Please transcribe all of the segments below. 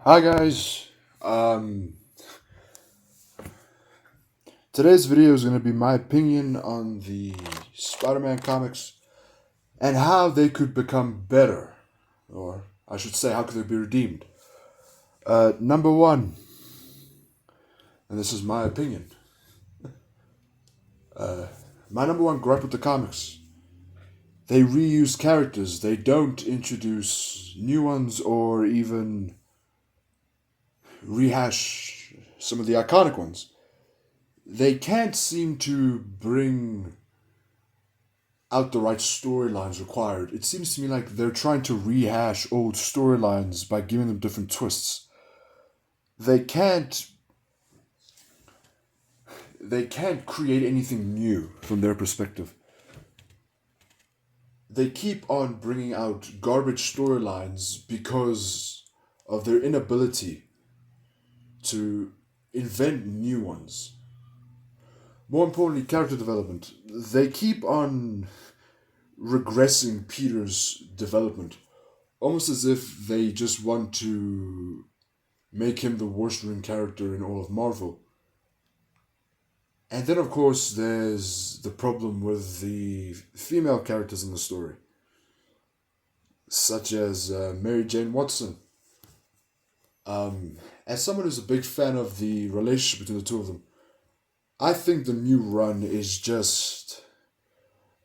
Hi guys. Um, Today's video is going to be my opinion on the Spider-Man comics and how they could become better, or I should say, how could they be redeemed. Number one, and this is my opinion. My number one gripe with the comics: they reuse characters. They don't introduce new ones or even rehash some of the iconic ones. They can't seem to bring out the right storylines required. It seems to me like they're trying to rehash old storylines by giving them different twists. They can't they can't create anything new from their perspective. They keep on bringing out garbage storylines because of their inability to invent new ones. More importantly, character development. They keep on regressing Peter's development, almost as if they just want to make him the worst written character in all of Marvel. And then, of course, there's the problem with the female characters in the story, such as Mary Jane Watson. As someone who's a big fan of the relationship between the two of them, I think the new run is just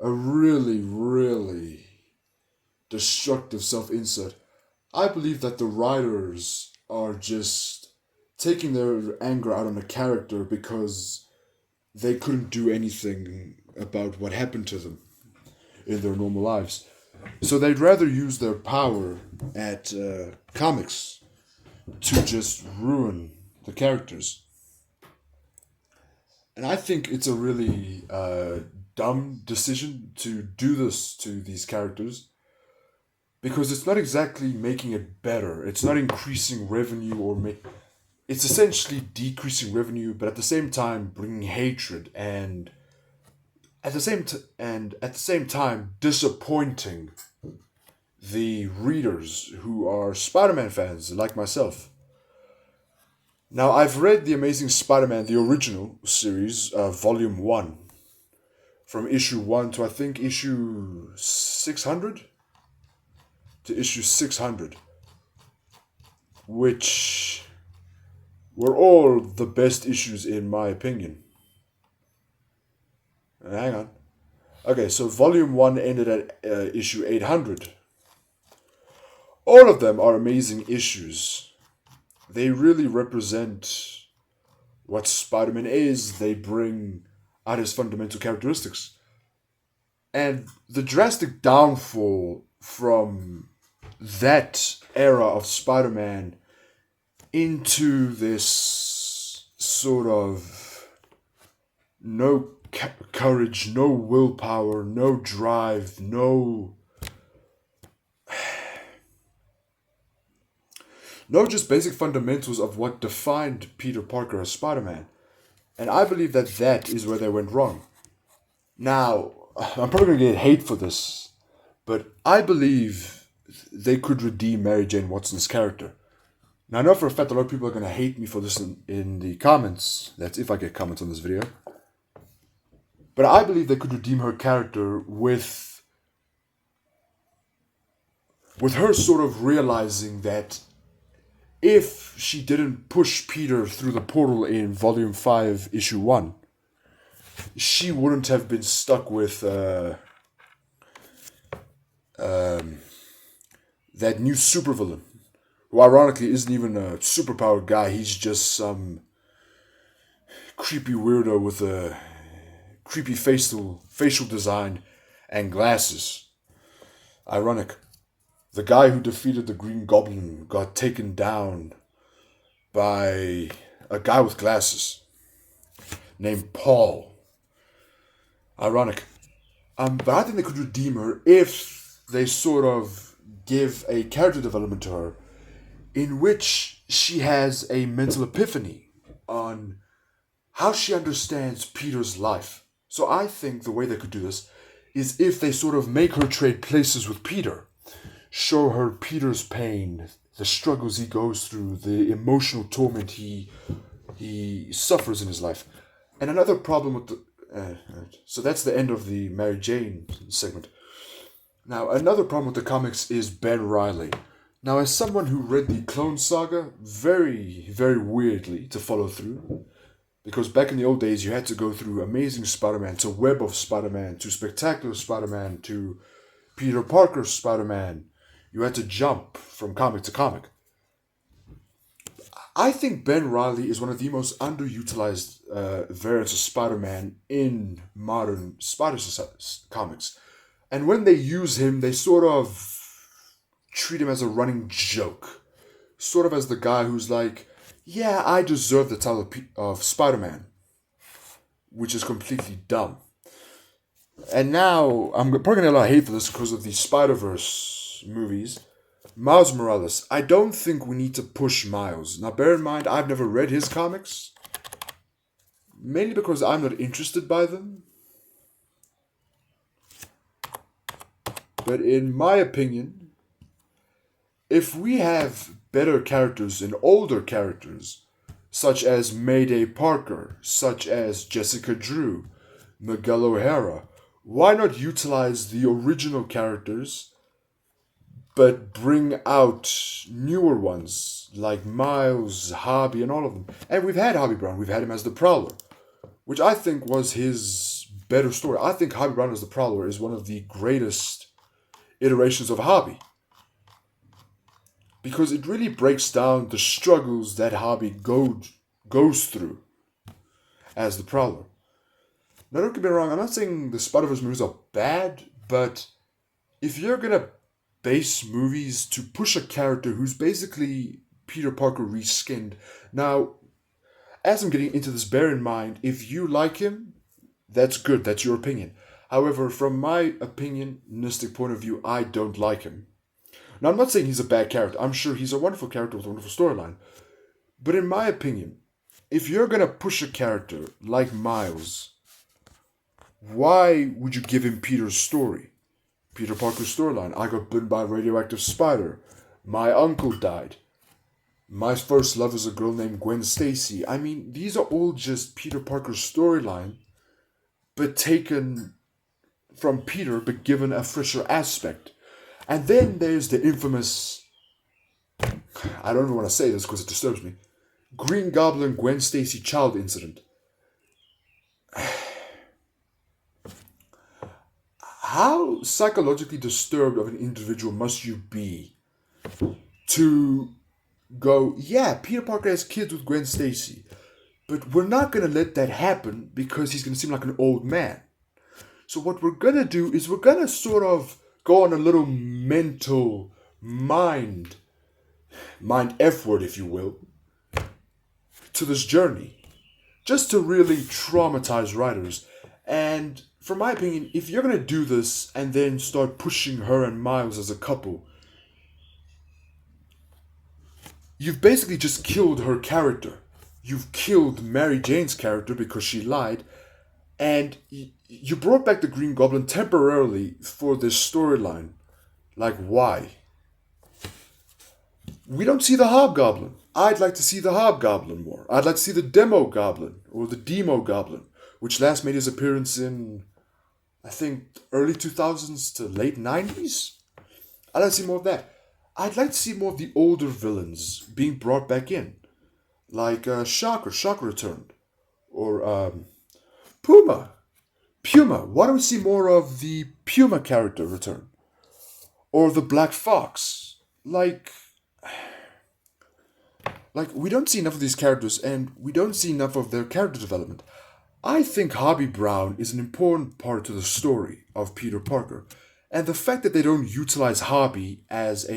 a really, really destructive self-insert. I believe that the writers are just taking their anger out on the character because they couldn't do anything about what happened to them in their normal lives. So they'd rather use their power at comics to just ruin the characters. And I think it's a really dumb decision to do this to these characters because it's not exactly making it better. It's not increasing revenue it's essentially decreasing revenue, but at the same time bringing hatred and at the same time disappointing the readers who are Spider-Man fans like myself. Now, I've read The Amazing Spider-Man, the original series, Volume 1, from issue 1 to I think issue 600? To issue 600, which were all the best issues in my opinion. Hang on. Okay, so Volume 1 ended at issue 800. All of them are amazing issues. They really represent what Spider-Man is. They bring out his fundamental characteristics. And the drastic downfall from that era of Spider-Man into this sort of no courage, no willpower, no drive, no just basic fundamentals of what defined Peter Parker as Spider-Man. And I believe that that is where they went wrong. Now, I'm probably going to get hate for this, but I believe they could redeem Mary Jane Watson's character. Now, I know for a fact a lot of people are going to hate me for this in the comments. That's if I get comments on this video. But I believe they could redeem her character with her sort of realizing that if she didn't push Peter through the portal in Volume 5, Issue 1, she wouldn't have been stuck with that new supervillain, who ironically isn't even a superpowered guy. He's just some creepy weirdo with a creepy facial design and glasses. Ironic. The guy who defeated the Green Goblin got taken down by a guy with glasses named Paul. Ironic. But I think they could redeem her if they sort of give a character development to her in which she has a mental epiphany on how she understands Peter's life. So I think the way they could do this is if they sort of make her trade places with Peter. Show her Peter's pain, the struggles he goes through, the emotional torment he suffers in his life. And another problem with the so that's the end of the Mary Jane segment. Now, another problem with the comics is Ben Riley. Now, as someone who read the Clone Saga, very, very weirdly to follow through, because back in the old days, you had to go through Amazing Spider-Man to Web of Spider-Man to Spectacular Spider-Man to Peter Parker Spider-Man. You had to jump from comic to comic. I think Ben Riley is one of the most underutilized variants of Spider-Man in modern comics. And when they use him, they sort of treat him as a running joke. Sort of as the guy who's like, yeah, I deserve the title of Spider-Man. Which is completely dumb. And now, I'm probably going to get a lot of hate for this because of the Spider-Verse movies. Miles Morales. I don't think we need to push Miles. Now, bear in mind, I've never read his comics. Mainly because I'm not interested by them. But in my opinion, if we have better characters and older characters, such as Mayday Parker, such as Jessica Drew, Miguel O'Hara, why not utilize the original characters but bring out newer ones like Miles, Hobby, and all of them? And we've had Hobby Brown. We've had him as the Prowler, which I think was his better story. I think Hobby Brown as the Prowler is one of the greatest iterations of Hobby, because it really breaks down the struggles that Hobby goes through as the Prowler. Now, don't get me wrong, I'm not saying the Spider-Verse movies are bad, but if you're gonna base movies to push a character who's basically Peter Parker reskinned. Now, as I'm getting into this, bear in mind, if you like him, that's good, that's your opinion. However, from my opinionistic point of view, I don't like him. Now, I'm not saying he's a bad character. I'm sure he's a wonderful character with a wonderful storyline. But in my opinion, if you're going to push a character like Miles, why would you give him Peter's story? Peter Parker's storyline. I got bitten by a radioactive spider. My uncle died. My first love is a girl named Gwen Stacy. I mean, these are all just Peter Parker's storyline, but taken from Peter, but given a fresher aspect. And then there's the infamous, I don't even want to say this because it disturbs me, Green Goblin Gwen Stacy child incident. How psychologically disturbed of an individual must you be to go, yeah, Peter Parker has kids with Gwen Stacy, but we're not going to let that happen because he's going to seem like an old man. So what we're going to do is we're going to sort of go on a little mental mind F word, if you will, to this journey, just to really traumatize writers. And from my opinion, if you're going to do this and then start pushing her and Miles as a couple, you've basically just killed her character. You've killed Mary Jane's character because she lied, and you brought back the Green Goblin temporarily for this storyline. Like, why? We don't see the Hobgoblin. I'd like to see the Hobgoblin more. I'd like to see the Demo Goblin, or the Demo Goblin, which last made his appearance in, I think, early 2000s to late 90s. I'd like to see more of that. I'd like to see more of the older villains being brought back in. Like Shocker returned. Or Puma. Why don't we see more of the Puma character return? Or the Black Fox. Like, we don't see enough of these characters, and we don't see enough of their character development. I think Hobby Brown is an important part to the story of Peter Parker. And the fact that they don't utilize Hobby as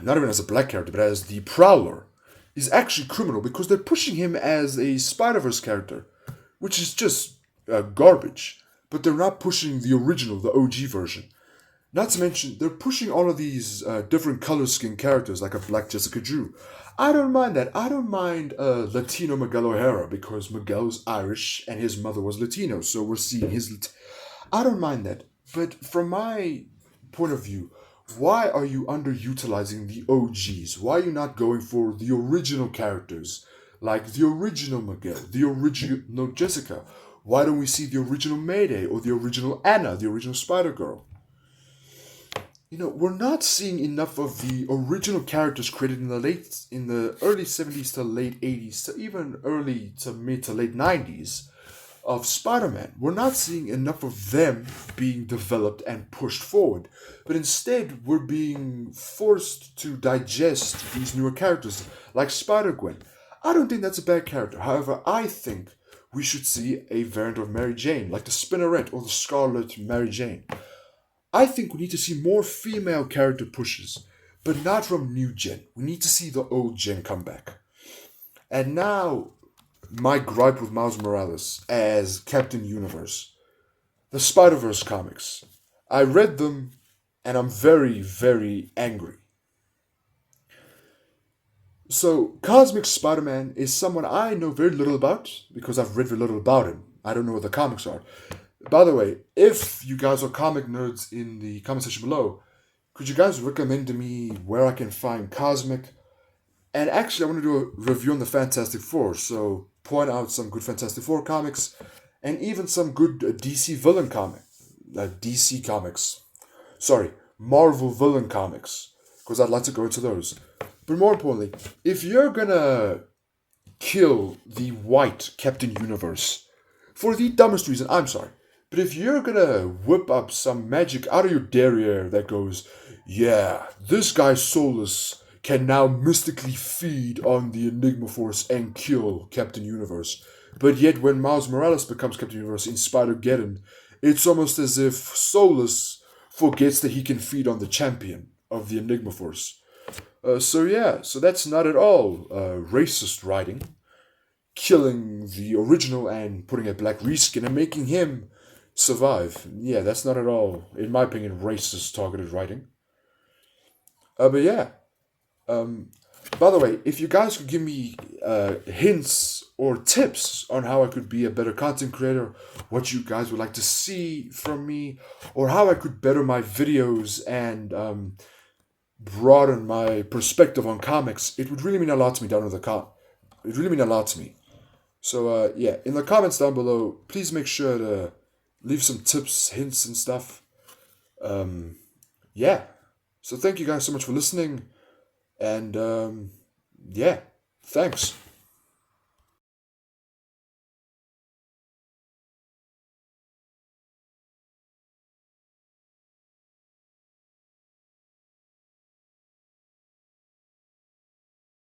not even as a black character, but as the Prowler, is actually criminal, because they're pushing him as a Spider-Verse character, which is just garbage. But they're not pushing the original, the OG version. Not to mention, they're pushing all of these different color skin characters, like a black Jessica Drew. I don't mind that. I don't mind Latino Miguel O'Hara, because Miguel's Irish and his mother was Latino, so we're seeing his... I don't mind that. But from my point of view, why are you underutilizing the OGs? Why are you not going for the original characters? Like the original Miguel, the original Jessica. Why don't we see the original Mayday or the original Anna, the original Spider Girl? We're not seeing enough of the original characters created in the early 70s to late 80s to even early to mid to late 90s of Spider-Man. We're not seeing enough of them being developed and pushed forward, but instead we're being forced to digest these newer characters like Spider-Gwen. I don't think that's a bad character. However, I think we should see a variant of Mary Jane, like the Spinneret or the Scarlet Mary Jane. I think we need to see more female character pushes, but not from new gen. We need to see the old gen come back. And now, my gripe with Miles Morales as Captain Universe, the Spider Verse comics. I read them, and I'm very, very angry. So, Cosmic Spider Man is someone I know very little about because I've read very little about him. I don't know what the comics are. By the way, if you guys are comic nerds in the comment section below, could you guys recommend to me where I can find Cosmic? And actually, I want to do a review on the Fantastic Four, so point out some good Fantastic Four comics, and even some good DC villain DC comics. Sorry, Marvel villain comics, because I'd like to go into those. But more importantly, if you're gonna kill the white Captain Universe, for the dumbest reason, I'm sorry, but if you're gonna whip up some magic out of your derriere that goes, yeah, this guy Solus can now mystically feed on the Enigma Force and kill Captain Universe. But yet, when Miles Morales becomes Captain Universe in Spider-Geddon, it's almost as if Solus forgets that he can feed on the champion of the Enigma Force. So that's not at all racist writing. Killing the original and putting a black reskin and making him survive. Yeah, that's not at all, in my opinion, racist targeted writing. But yeah, by the way, if you guys could give me hints or tips on how I could be a better content creator, what you guys would like to see from me, or how I could better my videos and broaden my perspective on comics, it would really mean a lot to me down in the It would really mean a lot to me. So yeah, in the comments down below, please make sure to leave some tips, hints, and stuff. Yeah. So thank you guys so much for listening. And yeah, thanks.